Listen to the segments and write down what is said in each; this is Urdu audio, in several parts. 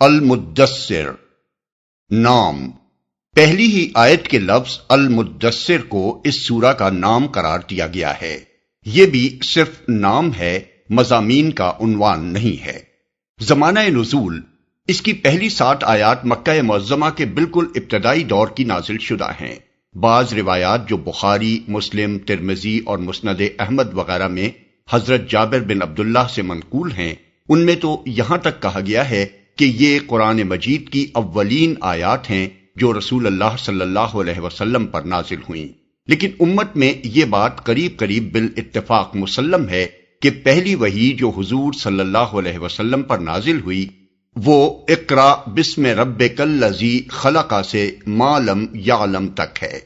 المدثر نام۔ پہلی ہی آیت کے لفظ المدثر کو اس سورہ کا نام قرار دیا گیا ہے۔ یہ بھی صرف نام ہے، مضامین کا عنوان نہیں ہے۔ زمانہ نزول، اس کی پہلی 7 آیات مکہ معظمہ کے بالکل ابتدائی دور کی نازل شدہ ہیں۔ بعض روایات جو بخاری، مسلم، ترمذی اور مسند احمد وغیرہ میں حضرت جابر بن عبداللہ سے منقول ہیں، ان میں تو یہاں تک کہا گیا ہے کہ یہ قرآن مجید کی اولین آیات ہیں جو رسول اللہ صلی اللہ علیہ وسلم پر نازل ہوئیں۔ لیکن امت میں یہ بات قریب قریب بالاتفاق مسلم ہے کہ پہلی وحی جو حضور صلی اللہ علیہ وسلم پر نازل ہوئی وہ اقرا بسم ربک الذی خلق سے ما لم یعلم تک ہے۔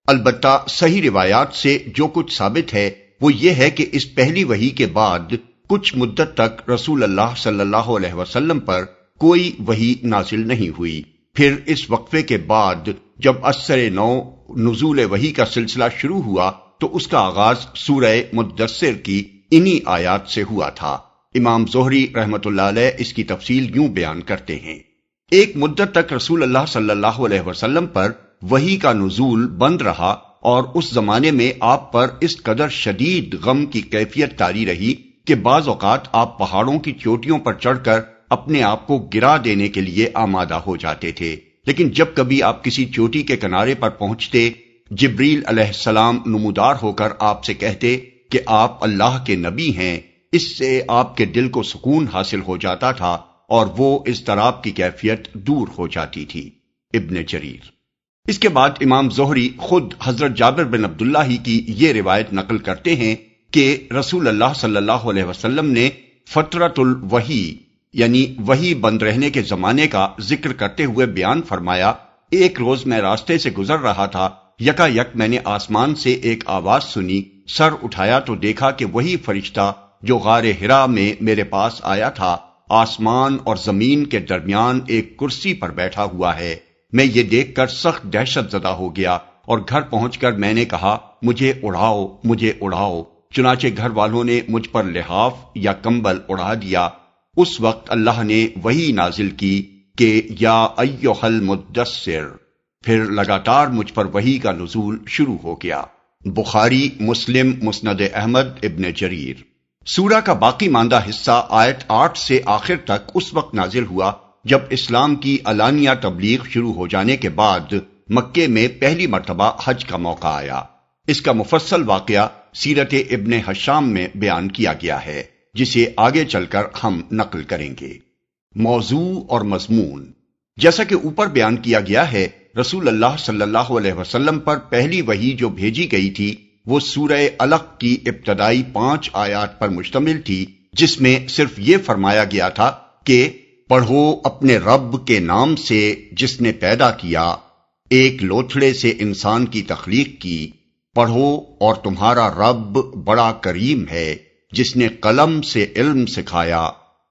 البتہ صحیح روایات سے جو کچھ ثابت ہے وہ یہ ہے کہ اس پہلی وحی کے بعد کچھ مدت تک رسول اللہ صلی اللہ علیہ وسلم پر کوئی وحی نازل نہیں ہوئی۔ پھر اس وقفے کے بعد جب اثر نو نزول وحی کا سلسلہ شروع ہوا تو اس کا آغاز سورہ مدثر کی انہی آیات سے ہوا تھا۔ امام زہری رحمۃ اللہ علیہ اس کی تفصیل یوں بیان کرتے ہیں: ایک مدت تک رسول اللہ صلی اللہ علیہ وسلم پر وحی کا نزول بند رہا اور اس زمانے میں آپ پر اس قدر شدید غم کی کیفیت طاری رہی کہ بعض اوقات آپ پہاڑوں کی چوٹیوں پر چڑھ کر اپنے آپ کو گرا دینے کے لیے آمادہ ہو جاتے تھے۔ لیکن جب کبھی آپ کسی چوٹی کے کنارے پر پہنچتے، جبریل علیہ السلام نمودار ہو کر آپ سے کہتے کہ آپ اللہ کے نبی ہیں، اس سے آپ کے دل کو سکون حاصل ہو جاتا تھا اور وہ اضطراب کی کیفیت دور ہو جاتی تھی۔ ابن جریر۔ اس کے بعد امام زہری خود حضرت جابر بن عبداللہ ہی کی یہ روایت نقل کرتے ہیں کہ رسول اللہ صلی اللہ علیہ وسلم نے فترۃ الوحی یعنی وحی بند رہنے کے زمانے کا ذکر کرتے ہوئے بیان فرمایا: ایک روز میں راستے سے گزر رہا تھا، یکا یک میں نے آسمان سے ایک آواز سنی، سر اٹھایا تو دیکھا کہ وہی فرشتہ جو غار حرا میں میرے پاس آیا تھا آسمان اور زمین کے درمیان ایک کرسی پر بیٹھا ہوا ہے۔ میں یہ دیکھ کر سخت دہشت زدہ ہو گیا اور گھر پہنچ کر میں نے کہا مجھے اڑاؤ، مجھے اڑاؤ۔ چنانچہ گھر والوں نے مجھ پر لحاف یا کمبل اڑا دیا۔ اس وقت اللہ نے وحی نازل کی کہ یا ایھا المدثر، پھر لگاتار مجھ پر وحی کا نزول شروع ہو گیا۔ بخاری، مسلم، مسند احمد، ابن جریر۔ سورہ کا باقی ماندہ حصہ آیت 8 سے آخر تک اس وقت نازل ہوا جب اسلام کی علانیہ تبلیغ شروع ہو جانے کے بعد مکے میں پہلی مرتبہ حج کا موقع آیا۔ اس کا مفصل واقعہ سیرت ابن ہشام میں بیان کیا گیا ہے، جسے آگے چل کر ہم نقل کریں گے۔ موضوع اور مضمون: جیسا کہ اوپر بیان کیا گیا ہے، رسول اللہ صلی اللہ علیہ وسلم پر پہلی وحی جو بھیجی گئی تھی وہ سورہ علق کی ابتدائی 5 آیات پر مشتمل تھی، جس میں صرف یہ فرمایا گیا تھا کہ پڑھو اپنے رب کے نام سے جس نے پیدا کیا، ایک لوتھڑے سے انسان کی تخلیق کی، پڑھو اور تمہارا رب بڑا کریم ہے جس نے قلم سے علم سکھایا،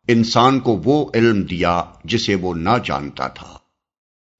انسان کو وہ علم دیا جسے وہ نہ جانتا تھا۔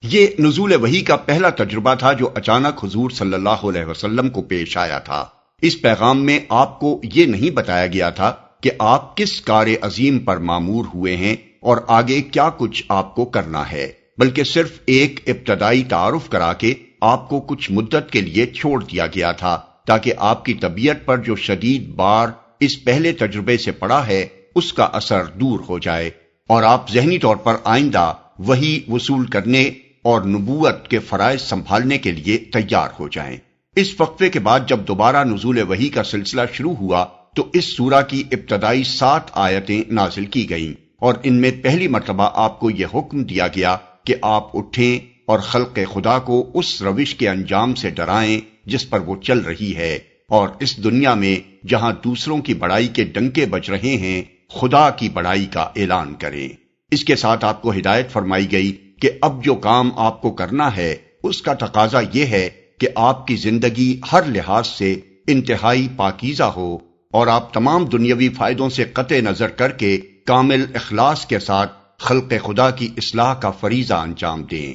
یہ نزول وحی کا پہلا تجربہ تھا جو اچانک حضور صلی اللہ علیہ وسلم کو پیش آیا تھا۔ اس پیغام میں آپ کو یہ نہیں بتایا گیا تھا کہ آپ کس کار عظیم پر مامور ہوئے ہیں اور آگے کیا کچھ آپ کو کرنا ہے، بلکہ صرف ایک ابتدائی تعارف کرا کے آپ کو کچھ مدت کے لیے چھوڑ دیا گیا تھا تاکہ آپ کی طبیعت پر جو شدید بار اس پہلے تجربے سے پڑا ہے اس کا اثر دور ہو جائے اور آپ ذہنی طور پر آئندہ وحی وصول کرنے اور نبوت کے فرائض سنبھالنے کے لیے تیار ہو جائیں۔ اس وقفے کے بعد جب دوبارہ نزول وحی کا سلسلہ شروع ہوا تو اس سورہ کی ابتدائی 7 آیتیں نازل کی گئیں اور ان میں پہلی مرتبہ آپ کو یہ حکم دیا گیا کہ آپ اٹھیں اور خلق خدا کو اس روش کے انجام سے ڈرائیں جس پر وہ چل رہی ہے، اور اس دنیا میں جہاں دوسروں کی بڑائی کے ڈنکے بج رہے ہیں خدا کی بڑائی کا اعلان کریں۔ اس کے ساتھ آپ کو ہدایت فرمائی گئی کہ اب جو کام آپ کو کرنا ہے اس کا تقاضا یہ ہے کہ آپ کی زندگی ہر لحاظ سے انتہائی پاکیزہ ہو اور آپ تمام دنیاوی فائدوں سے قطع نظر کر کے کامل اخلاص کے ساتھ خلق خدا کی اصلاح کا فریضہ انجام دیں۔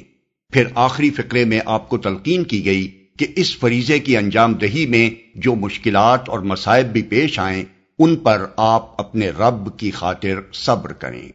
پھر آخری فقرے میں آپ کو تلقین کی گئی کہ اس فریضے کی انجام دہی میں جو مشکلات اور مصائب بھی پیش آئیں ان پر آپ اپنے رب کی خاطر صبر کریں۔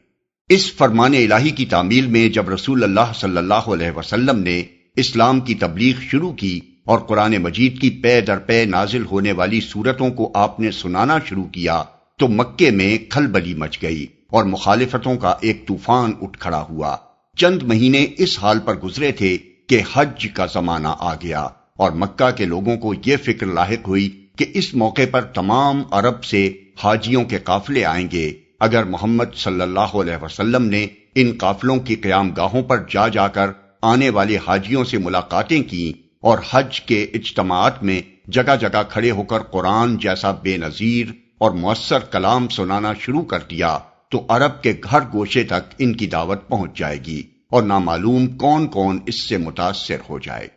اس فرمان الہی کی تعمیل میں جب رسول اللہ صلی اللہ علیہ وسلم نے اسلام کی تبلیغ شروع کی اور قرآن مجید کی پے در پے نازل ہونے والی سورتوں کو آپ نے سنانا شروع کیا تو مکے میں کھلبلی مچ گئی اور مخالفتوں کا ایک طوفان اٹھ کھڑا ہوا۔ چند مہینے اس حال پر گزرے تھے کہ حج کا زمانہ آ گیا اور مکہ کے لوگوں کو یہ فکر لاحق ہوئی کہ اس موقع پر تمام عرب سے حاجیوں کے قافلے آئیں گے۔ اگر محمد صلی اللہ علیہ وسلم نے ان قافلوں کی قیام گاہوں پر جا جا کر آنے والے حاجیوں سے ملاقاتیں کی اور حج کے اجتماعات میں جگہ جگہ کھڑے ہو کر قرآن جیسا بے نظیر اور مؤثر کلام سنانا شروع کر دیا تو عرب کے گھر گوشے تک ان کی دعوت پہنچ جائے گی اور نامعلوم کون کون اس سے متاثر ہو جائے۔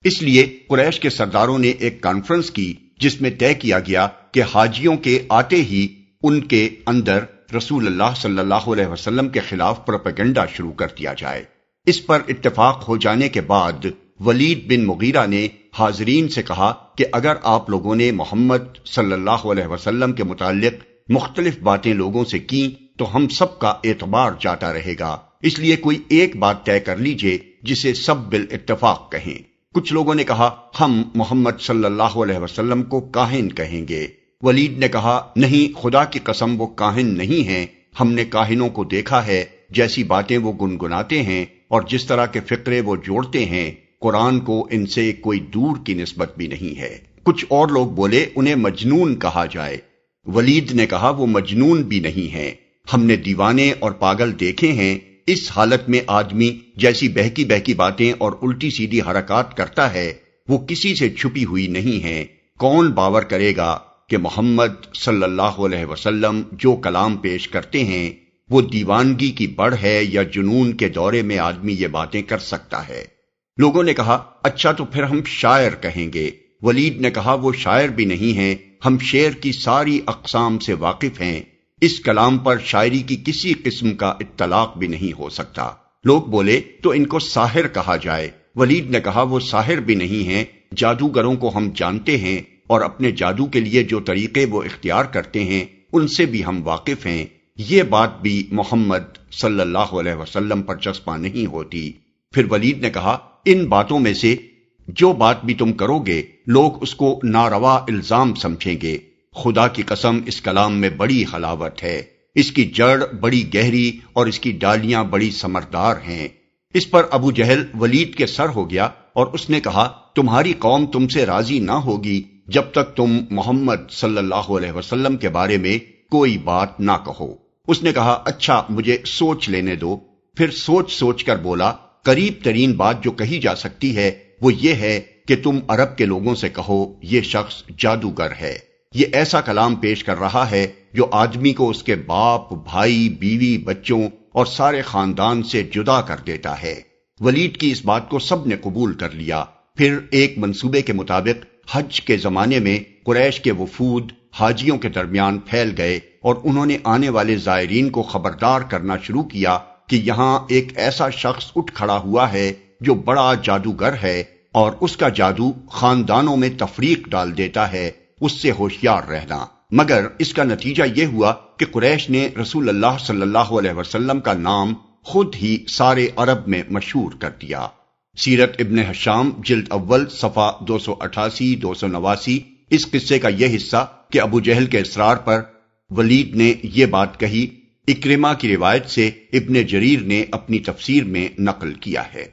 اس لیے قریش کے سرداروں نے ایک کانفرنس کی جس میں طے کیا گیا کہ حاجیوں کے آتے ہی ان کے اندر رسول اللہ صلی اللہ علیہ وسلم کے خلاف پروپیگنڈا شروع کر دیا جائے۔ اس پر اتفاق ہو جانے کے بعد ولید بن مغیرہ نے حاضرین سے کہا کہ اگر آپ لوگوں نے محمد صلی اللہ علیہ وسلم کے متعلق مختلف باتیں لوگوں سے کی تو ہم سب کا اعتبار جاتا رہے گا، اس لیے کوئی ایک بات طے کر لیجئے جسے سب بالاتفاق کہیں۔ کچھ لوگوں نے کہا ہم محمد صلی اللہ علیہ وسلم کو کاہن کہیں گے۔ ولید نے کہا نہیں، خدا کی قسم وہ کاہن نہیں ہیں، ہم نے کاہنوں کو دیکھا ہے، جیسی باتیں وہ گنگناتے ہیں اور جس طرح کے فقرے وہ جوڑتے ہیں، قرآن کو ان سے کوئی دور کی نسبت بھی نہیں ہے۔ کچھ اور لوگ بولے انہیں مجنون کہا جائے۔ ولید نے کہا وہ مجنون بھی نہیں ہیں، ہم نے دیوانے اور پاگل دیکھے ہیں، اس حالت میں آدمی جیسی بہکی بہکی باتیں اور الٹی سیدھی حرکات کرتا ہے وہ کسی سے چھپی ہوئی نہیں ہے۔ کون باور کرے گا کہ محمد صلی اللہ علیہ وسلم جو کلام پیش کرتے ہیں وہ دیوانگی کی بڑھ ہے یا جنون کے دورے میں آدمی یہ باتیں کر سکتا ہے؟ لوگوں نے کہا اچھا تو پھر ہم شاعر کہیں گے۔ ولید نے کہا وہ شاعر بھی نہیں ہیں، ہم شعر کی ساری اقسام سے واقف ہیں، اس کلام پر شاعری کی کسی قسم کا اطلاق بھی نہیں ہو سکتا۔ لوگ بولے تو ان کو ساحر کہا جائے۔ ولید نے کہا وہ ساحر بھی نہیں ہیں، جادوگروں کو ہم جانتے ہیں اور اپنے جادو کے لیے جو طریقے وہ اختیار کرتے ہیں ان سے بھی ہم واقف ہیں، یہ بات بھی محمد صلی اللہ علیہ وسلم پر چسپاں نہیں ہوتی۔ پھر ولید نے کہا ان باتوں میں سے جو بات بھی تم کرو گے لوگ اس کو ناروا الزام سمجھیں گے۔ خدا کی قسم اس کلام میں بڑی حلاوت ہے، اس کی جڑ بڑی گہری اور اس کی ڈالیاں بڑی ثمردار ہیں۔ اس پر ابو جہل ولید کے سر ہو گیا اور اس نے کہا تمہاری قوم تم سے راضی نہ ہوگی جب تک تم محمد صلی اللہ علیہ وسلم کے بارے میں کوئی بات نہ کہو۔ اس نے کہا اچھا مجھے سوچ لینے دو۔ پھر سوچ سوچ کر بولا قریب ترین بات جو کہی جا سکتی ہے وہ یہ ہے کہ تم عرب کے لوگوں سے کہو یہ شخص جادوگر ہے، یہ ایسا کلام پیش کر رہا ہے جو آدمی کو اس کے باپ، بھائی، بیوی، بچوں اور سارے خاندان سے جدا کر دیتا ہے۔ ولید کی اس بات کو سب نے قبول کر لیا۔ پھر ایک منصوبے کے مطابق حج کے زمانے میں قریش کے وفود حاجیوں کے درمیان پھیل گئے اور انہوں نے آنے والے زائرین کو خبردار کرنا شروع کیا کہ یہاں ایک ایسا شخص اٹھ کھڑا ہوا ہے جو بڑا جادوگر ہے اور اس کا جادو خاندانوں میں تفریق ڈال دیتا ہے، اس سے ہوشیار رہنا۔ مگر اس کا نتیجہ یہ ہوا کہ قریش نے رسول اللہ صلی اللہ علیہ وسلم کا نام خود ہی سارے عرب میں مشہور کر دیا۔ سیرت ابن ہشام جلد اول صفحہ 288 289 اس قصے کا یہ حصہ کہ ابو جہل کے اصرار پر ولید نے یہ بات کہی اکرمہ کی روایت سے ابن جریر نے اپنی تفسیر میں نقل کیا ہے۔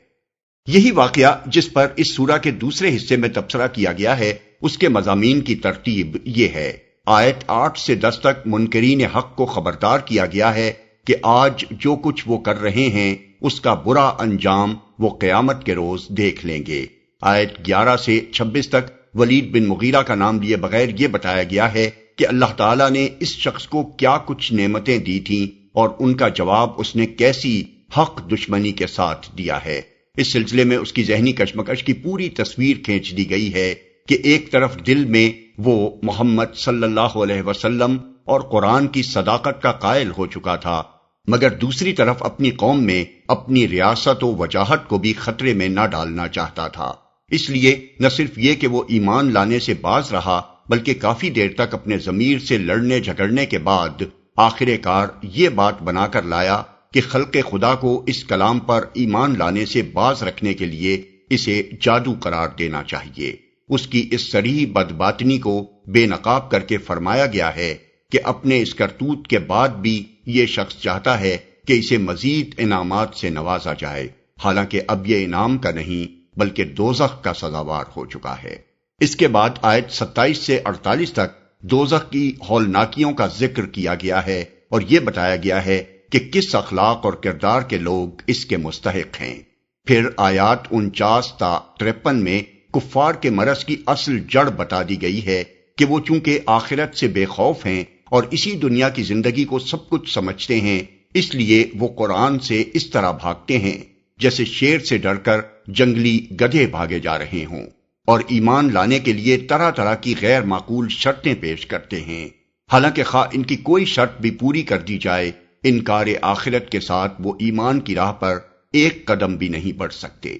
یہی واقعہ جس پر اس سورہ کے دوسرے حصے میں تبصرہ کیا گیا ہے اس کے مضامین کی ترتیب یہ ہے۔ آیت 8 سے 10 تک منکرین حق کو خبردار کیا گیا ہے کہ آج جو کچھ وہ کر رہے ہیں اس کا برا انجام وہ قیامت کے روز دیکھ لیں گے۔ آیت 11 سے 26 تک ولید بن مغیرہ کا نام لیے بغیر یہ بتایا گیا ہے کہ اللہ تعالیٰ نے اس شخص کو کیا کچھ نعمتیں دی تھیں اور ان کا جواب اس نے کیسی حق دشمنی کے ساتھ دیا ہے۔ اس سلسلے میں اس کی ذہنی کشمکش کی پوری تصویر کھینچ دی گئی ہے کہ ایک طرف دل میں وہ محمد صلی اللہ علیہ وسلم اور قرآن کی صداقت کا قائل ہو چکا تھا، مگر دوسری طرف اپنی قوم میں اپنی ریاست و وجاہت کو بھی خطرے میں نہ ڈالنا چاہتا تھا۔ اس لیے نہ صرف یہ کہ وہ ایمان لانے سے باز رہا بلکہ کافی دیر تک اپنے ضمیر سے لڑنے جھگڑنے کے بعد آخر کار یہ بات بنا کر لایا کہ خلق خدا کو اس کلام پر ایمان لانے سے باز رکھنے کے لیے اسے جادو قرار دینا چاہیے۔ اس کی اس صریح بدباطنی کو بے نقاب کر کے فرمایا گیا ہے کہ اپنے اس کرتوت کے بعد بھی یہ شخص چاہتا ہے کہ اسے مزید انعامات سے نوازا جائے، حالانکہ اب یہ انعام کا نہیں بلکہ دوزخ کا سزاوار ہو چکا ہے۔ اس کے بعد آیت 27 سے 48 تک دوزخ کی ہولناکیوں کا ذکر کیا گیا ہے اور یہ بتایا گیا ہے کہ کس اخلاق اور کردار کے لوگ اس کے مستحق ہیں۔ پھر آیات 49 تا 53 میں کفار کے مرض کی اصل جڑ بتا دی گئی ہے کہ وہ چونکہ آخرت سے بے خوف ہیں اور اسی دنیا کی زندگی کو سب کچھ سمجھتے ہیں، اس لیے وہ قرآن سے اس طرح بھاگتے ہیں جیسے شیر سے ڈر کر جنگلی گدھے بھاگے جا رہے ہوں، اور ایمان لانے کے لیے طرح طرح کی غیر معقول شرطیں پیش کرتے ہیں، حالانکہ خواہ ان کی کوئی شرط بھی پوری کر دی جائے، انکار آخرت کے ساتھ وہ ایمان کی راہ پر ایک قدم بھی نہیں بڑھ سکتے۔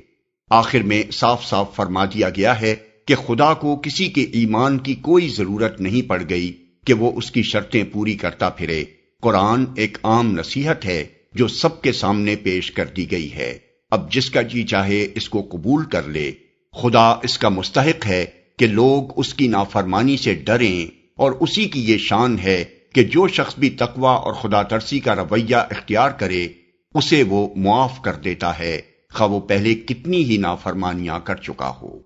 آخر میں صاف صاف فرما دیا گیا ہے کہ خدا کو کسی کے ایمان کی کوئی ضرورت نہیں پڑ گئی کہ وہ اس کی شرطیں پوری کرتا پھرے۔ قرآن ایک عام نصیحت ہے جو سب کے سامنے پیش کر دی گئی ہے، اب جس کا جی چاہے اس کو قبول کر لے۔ خدا اس کا مستحق ہے کہ لوگ اس کی نافرمانی سے ڈریں، اور اسی کی یہ شان ہے کہ جو شخص بھی تقوی اور خدا ترسی کا رویہ اختیار کرے اسے وہ معاف کر دیتا ہے، خواہ وہ پہلے کتنی ہی نافرمانیاں کر چکا ہو۔